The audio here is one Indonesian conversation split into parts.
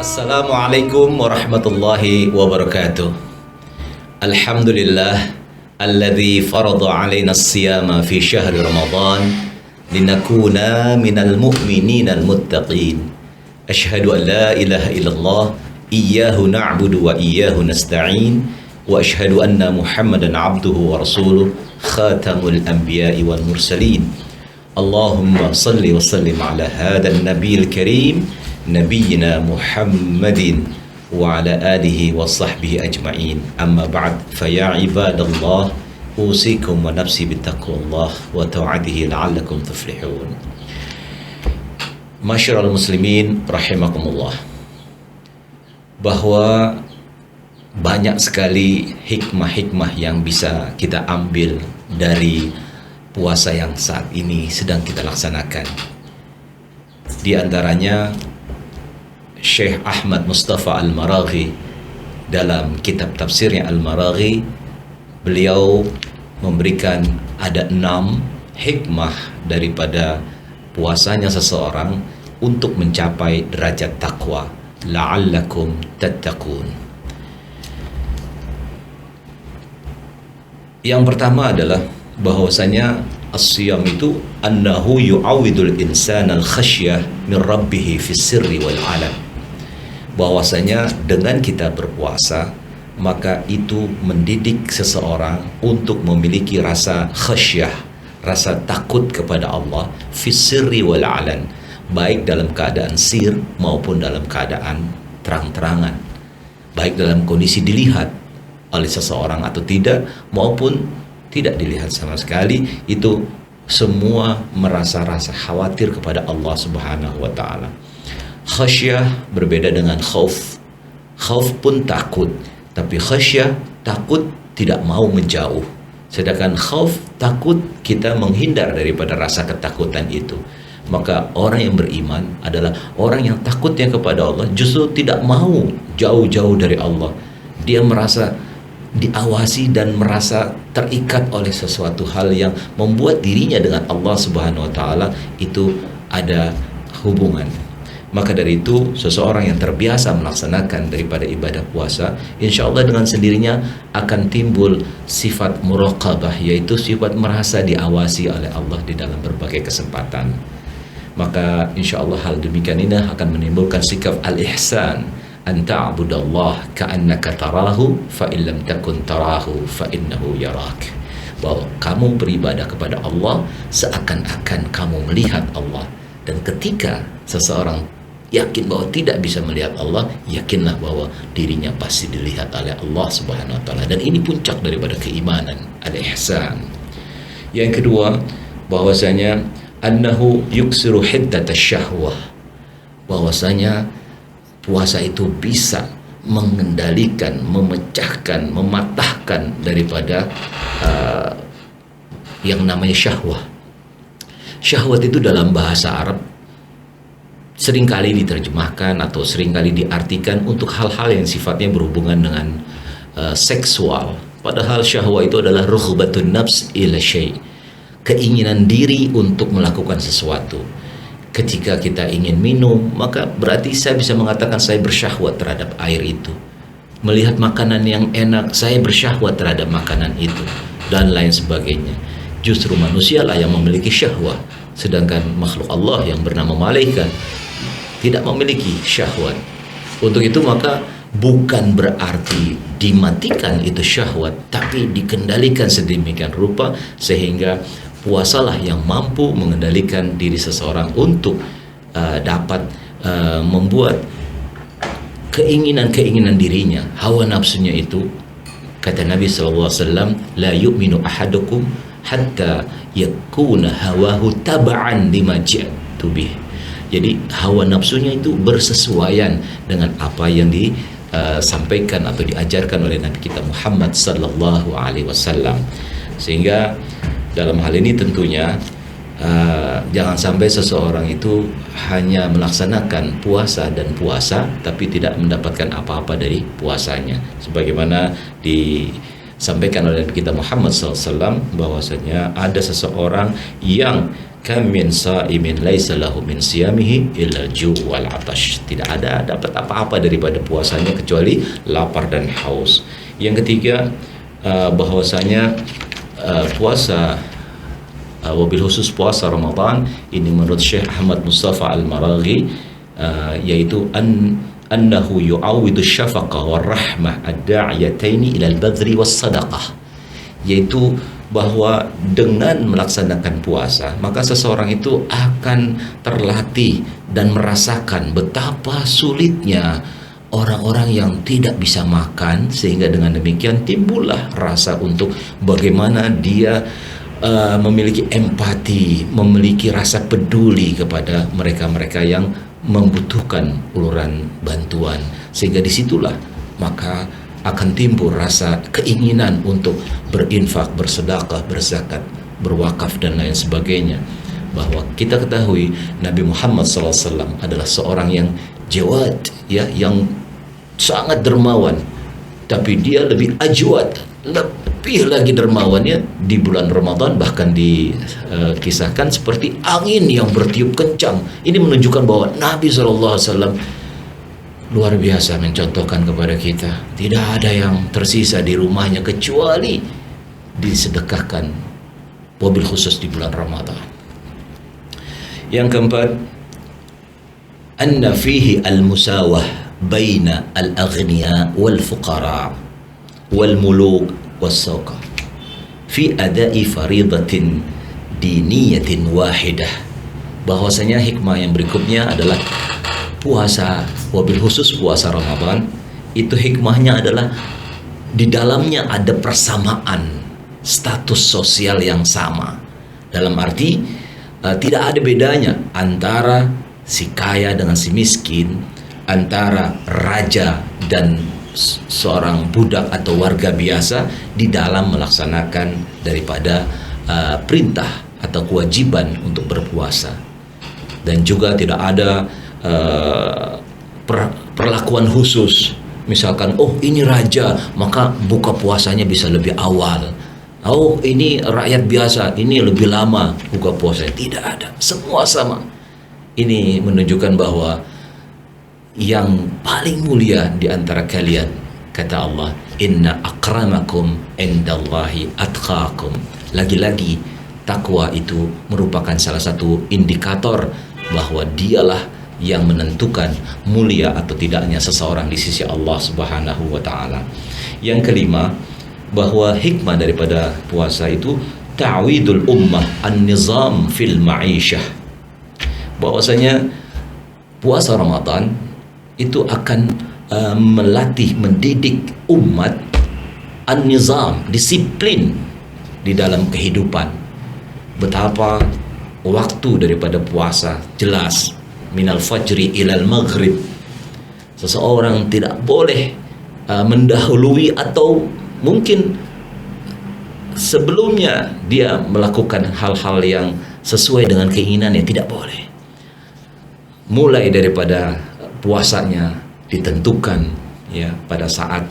Assalamualaikum warahmatullahi wabarakatuh. Alhamdulillah alladzi farada alaina as-siyama fi syahri Ramadan linakuna minal mu'minina al-muttaqin. Asyhadu an la ilaha illallah iyyahu na'budu wa iyyahu nasta'in wa asyhadu anna Muhammadan abduhu wa rasuluh khatamul anbiya'i wal mursalin. Allahumma salli wa sallim ala hadzal nabiyil karim Nabiyyina Muhammadin wa ala alihi wa sahbihi ajma'in. Amma ba'd, fa ya ibadallah usikum wa nafsi bittaqwallah wa ta'atihi la'allakum tuflihun. Masyiral muslimin rahimakumullah, bahwa banyak sekali hikmah-hikmah yang bisa kita ambil dari puasa yang saat ini sedang kita laksanakan. Di antaranya Syekh Ahmad Mustafa Al-Maraghi dalam kitab tafsirnya Al-Maraghi, beliau memberikan ada 6 hikmah daripada puasanya seseorang untuk mencapai derajat takwa. La'allakum tattaqun. Yang pertama adalah bahwasanya as-siyam itu annahu yu'awidul insana al-khasyah min rabbih fi sirri wal alam. Bahwasanya dengan kita berpuasa, maka itu mendidik seseorang untuk memiliki rasa khasyah, rasa takut kepada Allah fi sirri wal alan, baik dalam keadaan sir maupun dalam keadaan terang-terangan, baik dalam kondisi dilihat oleh seseorang atau tidak, maupun tidak dilihat sama sekali. Itu semua merasa rasa khawatir kepada Allah Subhanahu wa ta'ala. Khasyah berbeda dengan khauf. Khauf pun takut, tapi khasyah takut tidak mau menjauh. Sedangkan khauf takut kita menghindar daripada rasa ketakutan itu. Maka orang yang beriman adalah orang yang takutnya kepada Allah, justru tidak mau jauh-jauh dari Allah. Dia merasa diawasi dan merasa terikat oleh sesuatu hal yang membuat dirinya dengan Allah Subhanahu wa ta'ala itu ada hubungan. Maka dari itu, seseorang yang terbiasa melaksanakan daripada ibadah puasa, insya Allah dengan sendirinya akan timbul sifat muraqabah, yaitu sifat merasa diawasi oleh Allah di dalam berbagai kesempatan. Maka insya Allah hal demikian ini akan menimbulkan sikap al-ihsan, an ta'budallah ka'annaka tarahu fa illam takun tarahu fa innahu yarak. Bahwa kamu beribadah kepada Allah seakan-akan kamu melihat Allah. Dan ketika seseorang yakin bahwa tidak bisa melihat Allah, yakinlah bahwa dirinya pasti dilihat oleh Allah Subhanahu wa ta'ala. Dan ini puncak daripada keimanan, al-ihsan. Yang kedua, bahwasanya annahu yuksiru hiddatasy syahwah. Bahwasanya puasa itu bisa mengendalikan, memecahkan, mematahkan daripada yang namanya syahwah. Syahwat itu dalam bahasa Arab seringkali diterjemahkan atau seringkali diartikan untuk hal-hal yang sifatnya berhubungan dengan seksual. Padahal syahwat itu adalah rughbatun nafs ila syai', keinginan diri untuk melakukan sesuatu. Ketika kita ingin minum, maka berarti saya bisa mengatakan saya bersyahwat terhadap air itu. Melihat makanan yang enak, saya bersyahwat terhadap makanan itu, dan lain sebagainya. Justru manusialah yang memiliki syahwat, sedangkan makhluk Allah yang bernama malaikat tidak memiliki syahwat. Untuk itu maka bukan berarti dimatikan itu syahwat, tapi dikendalikan sedemikian rupa sehingga puasalah yang mampu mengendalikan diri seseorang untuk dapat membuat keinginan-keinginan dirinya, hawa nafsunya itu. Kata Nabi SAW, la yu'minu ahadukum hatta yakuna hawahu taba'an lima ji'tu bih. Jadi hawa nafsunya itu bersesuaian dengan apa yang disampaikan atau diajarkan oleh Nabi kita Muhammad sallallahu alaihi wasallam. Sehingga dalam hal ini tentunya jangan sampai seseorang itu hanya melaksanakan puasa dan puasa tapi tidak mendapatkan apa-apa dari puasanya. Sebagaimana disampaikan oleh Nabi kita Muhammad SAW bahwasanya ada seseorang yang kam min sa'imin laisa lahu min siyamihi illa ju' wal 'atash. Tidak ada dapat apa-apa daripada puasanya kecuali lapar dan haus. Yang ketiga, bahwasanya puasa wabil khusus puasa Ramadan ini menurut Syekh Ahmad Mustafa Al-Maraghi yaitu annahu yu'awwidu syafaqah war rahmah ad-da'iyataini ila al-badri was sadaqah, yaitu bahwa dengan melaksanakan puasa maka seseorang itu akan terlatih dan merasakan betapa sulitnya orang-orang yang tidak bisa makan, sehingga dengan demikian timbullah rasa untuk bagaimana dia memiliki empati, memiliki rasa peduli kepada mereka-mereka yang membutuhkan uluran bantuan, sehingga disitulah maka akan timbul rasa keinginan untuk berinfak, bersedekah, berzakat, berwakaf dan lain sebagainya. Bahwa kita ketahui Nabi Muhammad SAW adalah seorang yang jawad, ya, yang sangat dermawan, tapi dia lebih ajwad, lebih lagi dermawannya di bulan Ramadan, bahkan dikisahkan seperti angin yang bertiup kencang. Ini menunjukkan bahwa Nabi SAW luar biasa mencontohkan kepada kita, tidak ada yang tersisa di rumahnya kecuali disedekahkan, wabil khusus di bulan Ramadan. Yang keempat, anna fihi al-musawah baina al-aghniya wal fuqara wal muluk was sawqa fi adai faridatin diniyatin wahidah. Bahwasanya hikmah yang berikutnya adalah puasa, wabil khusus puasa Ramadan, itu hikmahnya adalah di dalamnya ada persamaan status sosial yang sama. Dalam arti tidak ada bedanya antara si kaya dengan si miskin, antara raja dan seorang budak atau warga biasa di dalam melaksanakan daripada perintah atau kewajiban untuk berpuasa. Dan juga tidak ada perlakuan khusus, misalkan oh ini raja maka buka puasanya bisa lebih awal, oh ini rakyat biasa ini lebih lama buka puasa. Tidak ada, semua sama. Ini menunjukkan bahwa yang paling mulia di antara kalian, kata Allah, inna akramakum indallahi atqakum. Lagi-lagi takwa itu merupakan salah satu indikator bahwa dialah yang menentukan mulia atau tidaknya seseorang di sisi Allah Subhanahu wa taala. Yang kelima, bahwa hikmah daripada puasa itu ta'widul ummah an-nizam fil ma'isyah. Bahwasanya puasa Ramadan itu akan melatih, mendidik umat an-nizam, disiplin di dalam kehidupan. Betapa waktu daripada puasa jelas, minal fajri ilal maghrib, seseorang tidak boleh mendahului atau mungkin sebelumnya dia melakukan hal-hal yang sesuai dengan keinginannya, tidak boleh. Mulai daripada puasanya ditentukan ya pada saat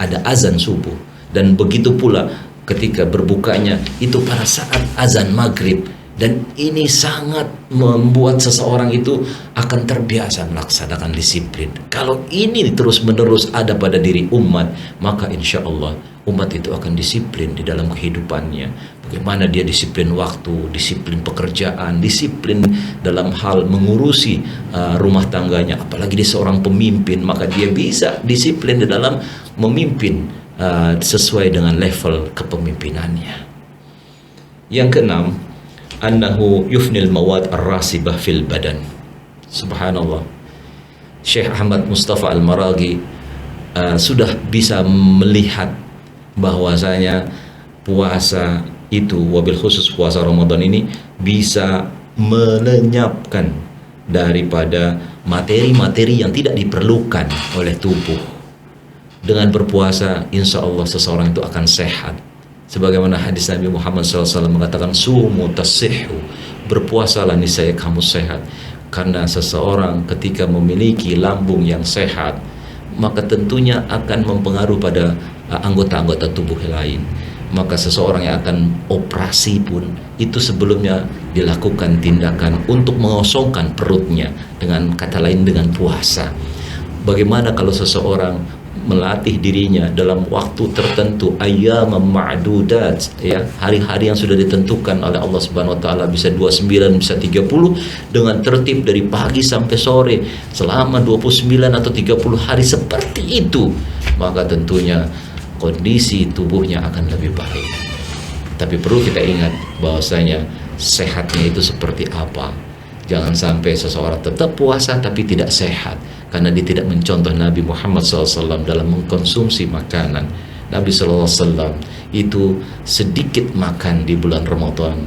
ada azan subuh, dan begitu pula ketika berbukanya itu pada saat azan maghrib. Dan ini sangat membuat seseorang itu akan terbiasa melaksanakan disiplin. Kalau ini terus-menerus ada pada diri umat, maka insya Allah umat itu akan disiplin di dalam kehidupannya. Bagaimana dia disiplin waktu, disiplin pekerjaan, disiplin dalam hal mengurusi rumah tangganya. Apalagi dia seorang pemimpin, maka dia bisa disiplin di dalam memimpin sesuai dengan level kepemimpinannya. Yang keenam, annahu yufnil mawad ar-rasibah fil badan. Subhanallah, Syekh Ahmad Mustafa Al-Maraghi sudah bisa melihat bahwasanya puasa itu, wabil khusus puasa Ramadan ini, bisa melenyapkan daripada materi-materi yang tidak diperlukan oleh tubuh. Dengan berpuasa insya Allah seseorang itu akan sehat. Sebagaimana hadis Nabi Muhammad SAW mengatakan, sumu tasihhu, berpuasalah niscaya kamu sehat. Karena seseorang ketika memiliki lambung yang sehat, maka tentunya akan mempengaruhi pada anggota-anggota tubuh lain. Maka seseorang yang akan operasi pun itu sebelumnya dilakukan tindakan untuk mengosongkan perutnya, dengan kata lain dengan puasa. Bagaimana kalau seseorang melatih dirinya dalam waktu tertentu, ayyam ma'dudat, ya, hari-hari yang sudah ditentukan oleh Allah Subhanahu wa taala, bisa 29, bisa 30, dengan tertib dari pagi sampai sore selama 29 atau 30 hari seperti itu, maka tentunya kondisi tubuhnya akan lebih baik. Tapi perlu kita ingat bahwasanya sehatnya itu seperti apa. Jangan sampai seseorang tetap puasa tapi tidak sehat, karena dia tidak mencontoh Nabi Muhammad SAW dalam mengkonsumsi makanan. Nabi SAW itu sedikit makan di bulan Ramadan.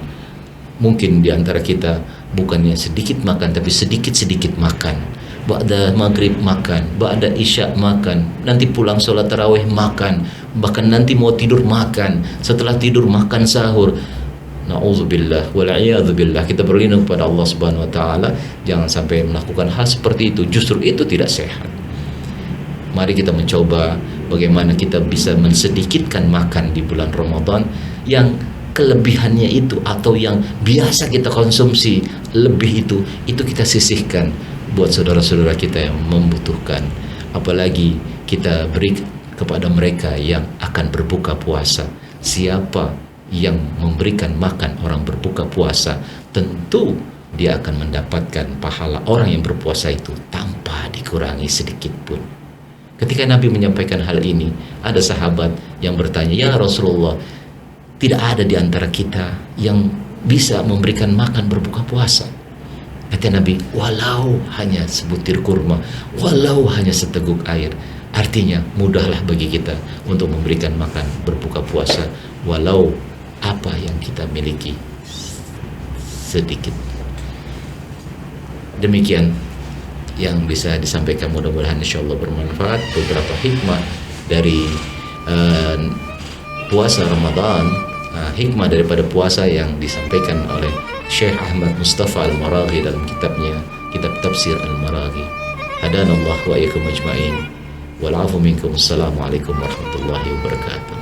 Mungkin di antara kita bukannya sedikit makan, tapi sedikit-sedikit makan. Ba'da maghrib makan, ba'da isya makan, nanti pulang sholat tarawih makan, bahkan nanti mau tidur makan, setelah tidur makan sahur. Na'udzubillah wal'iyadzubillah, kita berlindung kepada Allah Subhanahu wa taala jangan sampai melakukan hal seperti itu. Justru itu tidak sehat. Mari kita mencoba bagaimana kita bisa mensedikitkan makan di bulan Ramadan, yang kelebihannya itu atau yang biasa kita konsumsi lebih itu kita sisihkan buat saudara-saudara kita yang membutuhkan. Apalagi kita beri kepada mereka yang akan berbuka puasa. Siapa yang memberikan makan orang berbuka puasa, tentu dia akan mendapatkan pahala orang yang berpuasa itu tanpa dikurangi sedikit pun. Ketika Nabi menyampaikan hal ini, ada sahabat yang bertanya, "Ya Rasulullah, tidak ada di antara kita yang bisa memberikan makan berbuka puasa?" Kata Nabi, walau hanya sebutir kurma, walau hanya seteguk air. Artinya mudahlah bagi kita untuk memberikan makan berbuka puasa, walau apa yang kita miliki sedikit. Demikian yang bisa disampaikan, mudah-mudahan insyaallah bermanfaat. Beberapa hikmah dari puasa Ramadan, hikmah daripada puasa yang disampaikan oleh Syekh Ahmad Mustafa Al-Maraghi dalam kitabnya, kitab Tafsir Al-Maraghi. Hadanallahu wa iyyakum ajma'in. Wal 'afu minkum. Assalamualaikum warahmatullahi wabarakatuh.